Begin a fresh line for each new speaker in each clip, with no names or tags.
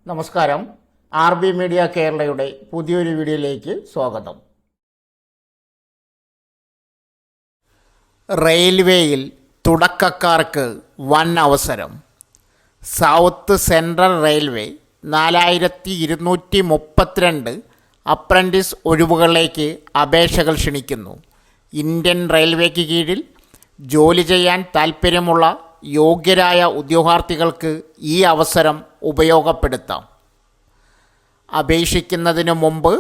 നമസ്കാരം. RB media കേരളയുടെ പുതിയൊരു വീഡിയോയിലേക്ക് സ്വാഗതം. റെയിൽവേയിൽ തുടക്കക്കാർക്ക് വൻ അവസരം. സൗത്ത് സെൻട്രൽ റെയിൽവേ 4232 അപ്രൻറ്റീസ് ഒഴിവുകളിലേക്ക് അപേക്ഷകൾ ക്ഷണിക്കുന്നു. ഇന്ത്യൻ റെയിൽവേക്ക് കീഴിൽ ജോലി ചെയ്യാൻ താൽപ്പര്യമുള്ള യോഗ്യരായ ഉദ്യോഗാർത്ഥികൾക്ക് ഈ അവസരം ഉപയോഗപ്പെടുത്താം. അപേക്ഷിക്കുന്നതിന് മുമ്പ്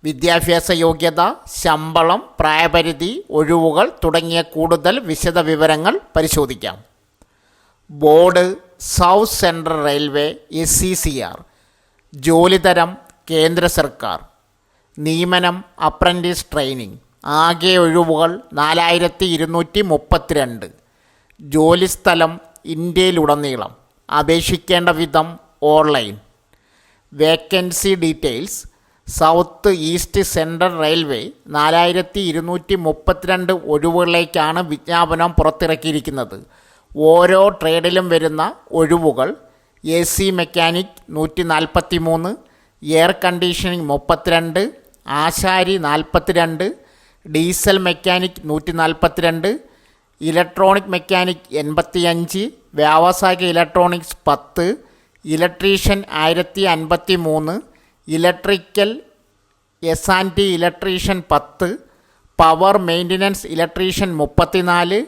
വിദ്യാഭ്യാസ യോഗ്യത, ശമ്പളം, പ്രായപരിധി, ഒഴിവുകൾ തുടങ്ങിയ കൂടുതൽ വിശദ വിവരങ്ങൾ പരിശോധിക്കാം. Board south central railway SCCR. ജോലിതരം കേന്ദ്ര സർക്കാർ. നിയമനം അപ്രൻറ്റീസ് ട്രെയിനിങ്. ആകെ ഒഴിവുകൾ 4232. ജോലിസ്ഥലം ഇന്ത്യയിലുടനീളം. അപേക്ഷിക്കേണ്ട വിധം online. Vacancy details. South east central railway 4232 ഒഴിവുകളിലേക്കാണ് വിജ്ഞാപനം പുറത്തിറക്കിയിരിക്കുന്നത്. ഓരോ ട്രേഡിലും വരുന്ന ഒഴിവുകൾ: AC മെക്കാനിക് 143, എയർ കണ്ടീഷനിങ് 32, ആശാരി 42, ഡീസൽ മെക്കാനിക് 142, ഇലക്ട്രോണിക് മെക്കാനിക് 85, വ്യാവസായിക electronics 10, electrician 1053, electrical S&T electrician 10, power maintenance electrician 34,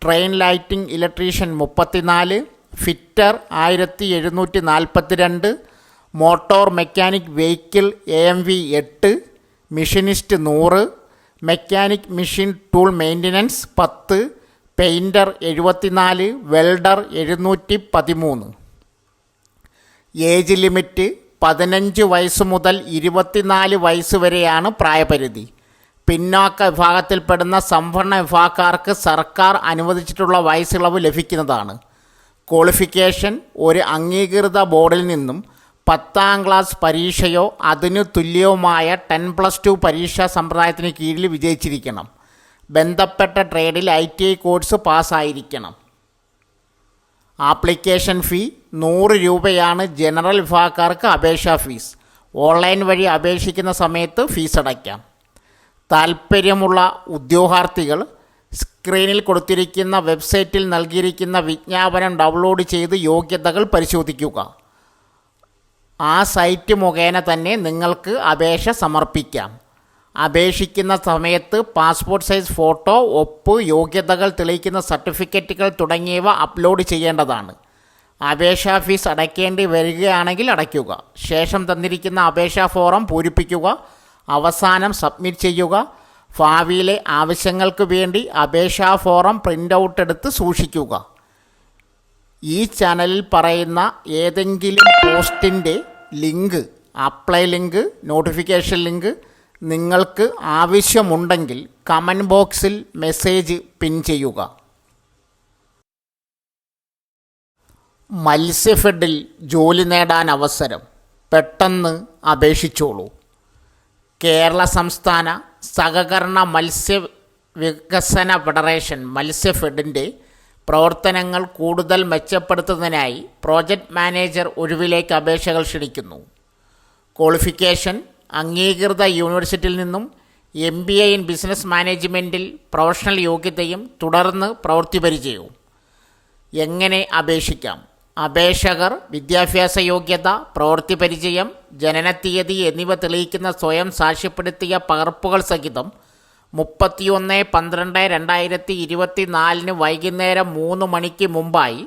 train lighting electrician 34, fitter 1742, motor mechanic vehicle AMV 8, machinist 100, mechanic machine tool maintenance 10, painter 74, welder 713. Age limit 15 വയസ്സ് മുതൽ 24 വയസ്സ് വരെയാണ് പ്രായപരിധി. പിന്നാക്ക വിഭാഗത്തിൽപ്പെടുന്ന സംവരണ വിഭാഗക്കാർക്ക് സർക്കാർ അനുവദിച്ചിട്ടുള്ള വയസ്സിളവ് ലഭിക്കുന്നതാണ്. ക്വാളിഫിക്കേഷൻ: ഒരു അംഗീകൃത ബോർഡിൽ നിന്നും 10ാം ക്ലാസ് പരീക്ഷയോ അതിനു തുല്യവുമായ 10+2 പരീക്ഷാ സമ്പ്രദായത്തിന് കീഴിൽ വിജയിച്ചിരിക്കണം. ബന്ധപ്പെട്ട ട്രേഡിൽ ITI കോഴ്സ് പാസ്സായിരിക്കണം. ആപ്ലിക്കേഷൻ ഫീ 100 രൂപയാണ് ജനറൽ വിഭാഗക്കാർക്ക് അപേക്ഷാ ഫീസ്. ഓൺലൈൻ വഴി അപേക്ഷിക്കുന്ന സമയത്ത് ഫീസ് അടയ്ക്കാം. താൽപ്പര്യമുള്ള ഉദ്യോഗാർത്ഥികൾ സ്ക്രീനിൽ കൊടുത്തിരിക്കുന്ന വെബ്സൈറ്റിൽ നൽകിയിരിക്കുന്ന വിജ്ഞാപനം ഡൗൺലോഡ് ചെയ്ത് യോഗ്യതകൾ പരിശോധിക്കുക. ആ സൈറ്റ് മുഖേന തന്നെ നിങ്ങൾക്ക് അപേക്ഷ സമർപ്പിക്കാം. അപേക്ഷിക്കുന്ന സമയത്ത് പാസ്പോർട്ട് സൈസ് ഫോട്ടോ, ഒപ്പ്, യോഗ്യതകൾ തെളിയിക്കുന്ന സർട്ടിഫിക്കറ്റുകൾ തുടങ്ങിയവ അപ്ലോഡ് ചെയ്യേണ്ടതാണ്. അപേക്ഷാ ഫീസ് അടയ്ക്കേണ്ടി വരികയാണെങ്കിൽ അടയ്ക്കുക. ശേഷം തന്നിരിക്കുന്ന അപേക്ഷാ ഫോറം പൂരിപ്പിക്കുക. അവസാനം സബ്മിറ്റ് ചെയ്യുക. ഭാവിയിലെ ആവശ്യങ്ങൾക്ക് വേണ്ടി അപേക്ഷാ ഫോറം പ്രിൻ്റ് ഔട്ട് എടുത്ത് സൂക്ഷിക്കുക. ഈ ചാനലിൽ പറയുന്ന ഏതെങ്കിലും പോസ്റ്റിൻ്റെ link, apply link, notification link നിങ്ങൾക്ക് ആവശ്യമുണ്ടെങ്കിൽ കമൻറ്റ് ബോക്സിൽ മെസ്സേജ് പിൻ ചെയ്യുക. മത്സ്യഫെഡിൽ ജോലി നേടാൻ അവസരം. പെട്ടെന്ന് അപേക്ഷിച്ചോളൂ. കേരള സംസ്ഥാന സഹകരണ മത്സ്യ വികസന ഫെഡറേഷൻ മത്സ്യഫെഡിൻ്റെ പ്രവർത്തനങ്ങൾ കൂടുതൽ മെച്ചപ്പെടുത്തുന്നതിനായി പ്രോജക്റ്റ് മാനേജർ ഒഴിവിലേക്ക് അപേക്ഷകൾ ക്ഷണിക്കുന്നു. ക്വാളിഫിക്കേഷൻ: അംഗീകൃത യൂണിവേഴ്സിറ്റിയിൽ നിന്നും MBA ഇൻ ബിസിനസ് മാനേജ്മെൻറ്റിൽ പ്രൊഫഷണൽ യോഗ്യതയും തുടർന്ന് പ്രവൃത്തി പരിചയവും. എങ്ങനെ അപേക്ഷിക്കാം? അപേക്ഷകർ വിദ്യാഭ്യാസ യോഗ്യത, പ്രവൃത്തി പരിചയം, ജനനത്തീയതി എന്നിവ തെളിയിക്കുന്ന സ്വയം സാക്ഷ്യപ്പെടുത്തിയ പകർപ്പുകൾ സഹിതം 31/12/2024 വൈകുന്നേരം 3 മണിക്ക് മുമ്പായി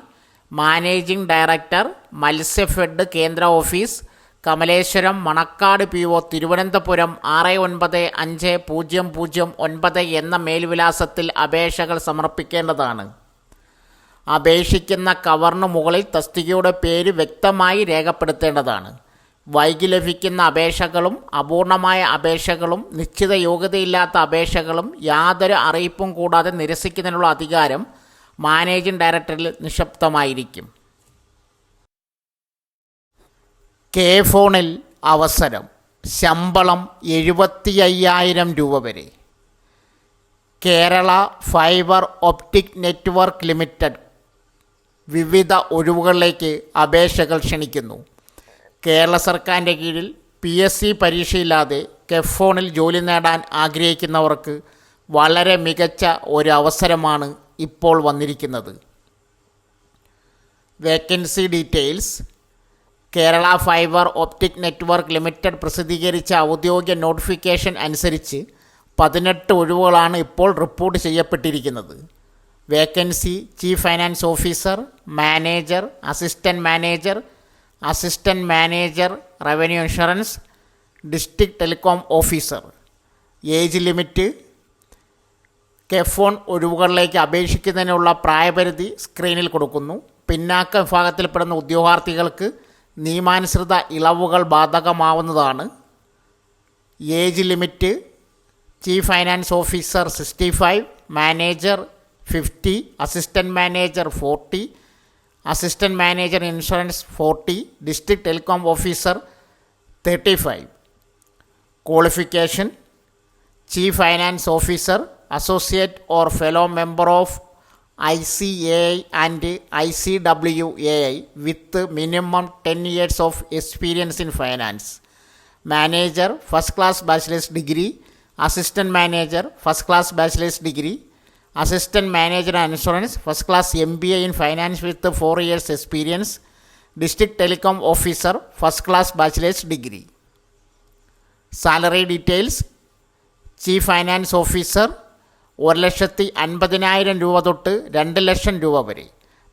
മാനേജിംഗ് ഡയറക്ടർ, മത്സ്യഫെഡ് കേന്ദ്ര ഓഫീസ്, കമലേശ്വരം, മണക്കാട് PO, തിരുവനന്തപുരം 695009 എന്ന മേൽവിലാസത്തിൽ അപേക്ഷകൾ സമർപ്പിക്കേണ്ടതാണ്. അപേക്ഷിക്കുന്ന കവറിന് മുകളിൽ തസ്തികയുടെ പേര് വ്യക്തമായി രേഖപ്പെടുത്തേണ്ടതാണ്. വൈകി ലഭിക്കുന്ന അപേക്ഷകളും അപൂർണമായ അപേക്ഷകളും നിശ്ചിത യോഗ്യതയില്ലാത്ത അപേക്ഷകളും യാതൊരു അറിയിപ്പും കൂടാതെ നിരസിക്കുന്നതിനുള്ള അധികാരം മാനേജിംഗ് ഡയറക്ടറിൽ നിക്ഷിപ്തമായിരിക്കും. K-ഫോണിൽ അവസരം. ശമ്പളം 75,000 രൂപ വരെ. Kerala fibre optic network limited വിവിധ ഒഴിവുകളിലേക്ക് അപേക്ഷകൾ ക്ഷണിക്കുന്നു. കേരള സർക്കാരിൻ്റെ കീഴിൽ PSC പരീക്ഷയില്ലാതെ കെഫോണിൽ ജോലി നേടാൻ ആഗ്രഹിക്കുന്നവർക്ക് വളരെ മികച്ച ഒരു അവസരമാണ് ഇപ്പോൾ വന്നിരിക്കുന്നത്. Vacancy details. Kerala fibre optic network limited പ്രസിദ്ധീകരിച്ച ഔദ്യോഗിക നോട്ടിഫിക്കേഷൻ അനുസരിച്ച് 18 ഒഴിവുകളാണ് ഇപ്പോൾ റിപ്പോർട്ട് ചെയ്യപ്പെട്ടിരിക്കുന്നത്. Vacancy chief finance officer, manager, assistant manager revenue insurance, district telecom officer. Age limit. KFON ഒഴിവുകളിലേക്ക് അപേക്ഷിക്കുന്നതിനുള്ള പ്രായപരിധി സ്ക്രീനിൽ കൊടുക്കുന്നു. പിന്നാക്ക വിഭാഗത്തിൽപ്പെടുന്ന ഉദ്യോഗാർത്ഥികൾക്ക് നിയമാനുസൃത ഇളവുകൾ ബാധകമാവുന്നതാണ്. Age limit chief finance officer 65, manager 50, assistant manager 40, assistant manager insurance 40, district telecom officer 35. Qualification chief finance officer, associate or fellow member of ICAI and ICWAI with minimum 10 years of experience in finance. Manager first class bachelor's degree, assistant manager first class bachelor's degree, assistant manager and insurance first class MBA in finance with 4 years experience, district telecom officer first class bachelor's degree. Salary details. Chief finance officer 1,50,000 രൂപ തൊട്ട് 2,00,000 രൂപ വരെ.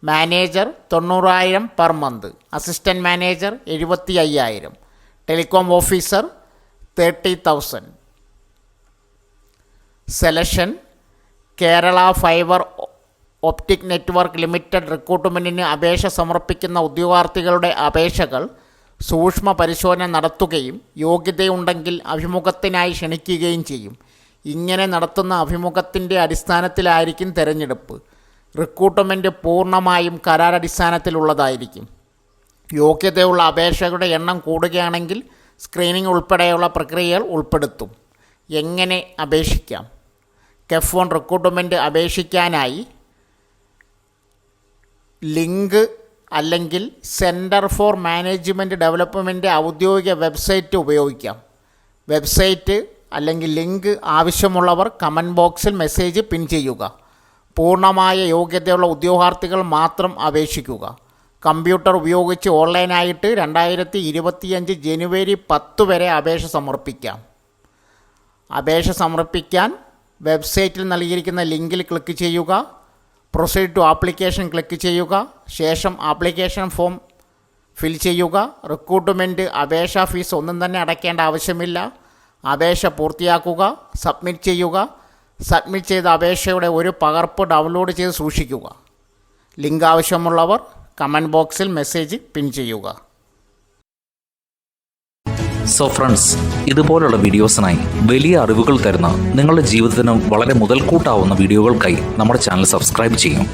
Manager 90,000 per month. Assistant manager 75,000. Telecom officer 30,000. Selection. Kerala fibre optic network limited റിക്രൂട്ട്മെൻറ്റിന് അപേക്ഷ സമർപ്പിക്കുന്ന ഉദ്യോഗാർത്ഥികളുടെ അപേക്ഷകൾ സൂക്ഷ്മ പരിശോധന നടത്തുകയും യോഗ്യതയുണ്ടെങ്കിൽ അഭിമുഖത്തിനായി ക്ഷണിക്കുകയും ചെയ്യും. ഇങ്ങനെ നടത്തുന്ന അഭിമുഖത്തിൻ്റെ അടിസ്ഥാനത്തിലായിരിക്കും തിരഞ്ഞെടുപ്പ്. റിക്രൂട്ട്മെൻറ്റ് പൂർണ്ണമായും കരാറടിസ്ഥാനത്തിലുള്ളതായിരിക്കും. യോഗ്യതയുള്ള അപേക്ഷകളുടെ എണ്ണം കൂടുകയാണെങ്കിൽ സ്ക്രീനിംഗ് ഉൾപ്പെടെയുള്ള പ്രക്രിയകൾ ഉൾപ്പെടുത്തും. എങ്ങനെ അപേക്ഷിക്കാം? കെഫോൺ റിക്രൂട്ട്മെൻറ്റ് അപേക്ഷിക്കാനായി ലിങ്ക് അല്ലെങ്കിൽ സെൻറ്റർ ഫോർ മാനേജ്മെൻറ്റ് ഡെവലപ്മെൻറ്റ് ഔദ്യോഗിക വെബ്സൈറ്റ് ഉപയോഗിക്കാം. വെബ്സൈറ്റ് അല്ലെങ്കിൽ ലിങ്ക് ആവശ്യമുള്ളവർ കമൻറ്റ് ബോക്സിൽ മെസ്സേജ് പിൻ ചെയ്യുക. പൂർണ്ണമായ യോഗ്യതയുള്ള ഉദ്യോഗാർത്ഥികൾ മാത്രം അപേക്ഷിക്കുക. കമ്പ്യൂട്ടർ ഉപയോഗിച്ച് ഓൺലൈനായിട്ട് 2025 ജനുവരി 10 വരെ അപേക്ഷ സമർപ്പിക്കാം. അപേക്ഷ സമർപ്പിക്കാൻ വെബ്സൈറ്റിൽ നൽകിയിരിക്കുന്ന ലിങ്കിൽ ക്ലിക്ക് ചെയ്യുക. പ്രൊസീഡ് ടു ആപ്ലിക്കേഷൻ ക്ലിക്ക് ചെയ്യുക. ശേഷം ആപ്ലിക്കേഷൻ ഫോം ഫിൽ ചെയ്യുക. റിക്രൂട്ട്മെൻറ്റ് അപേക്ഷാ ഫീസ് ഒന്നും തന്നെ അടയ്ക്കേണ്ട ആവശ്യമില്ല. അപേക്ഷ പൂർത്തിയാക്കുക. സബ്മിറ്റ് ചെയ്യുക. സബ്മിറ്റ് ചെയ്ത അപേക്ഷയുടെ ഒരു പകർപ്പ് ഡൗൺലോഡ് ചെയ്ത് സൂക്ഷിക്കുക. ലിങ്ക് ആവശ്യമുള്ളവർ കമൻറ്റ് ബോക്സിൽ മെസ്സേജ് പിൻ ചെയ്യുക.
സോ ഫ്രണ്ട്സ്, ഇതുപോലുള്ള വീഡിയോസിനായി വലിയ അറിവുകൾ തരുന്ന നിങ്ങളുടെ ജീവിതത്തിന് വളരെ മുതൽക്കൂട്ടാവുന്ന വീഡിയോകൾക്കായി നമ്മുടെ ചാനൽ സബ്സ്ക്രൈബ് ചെയ്യും.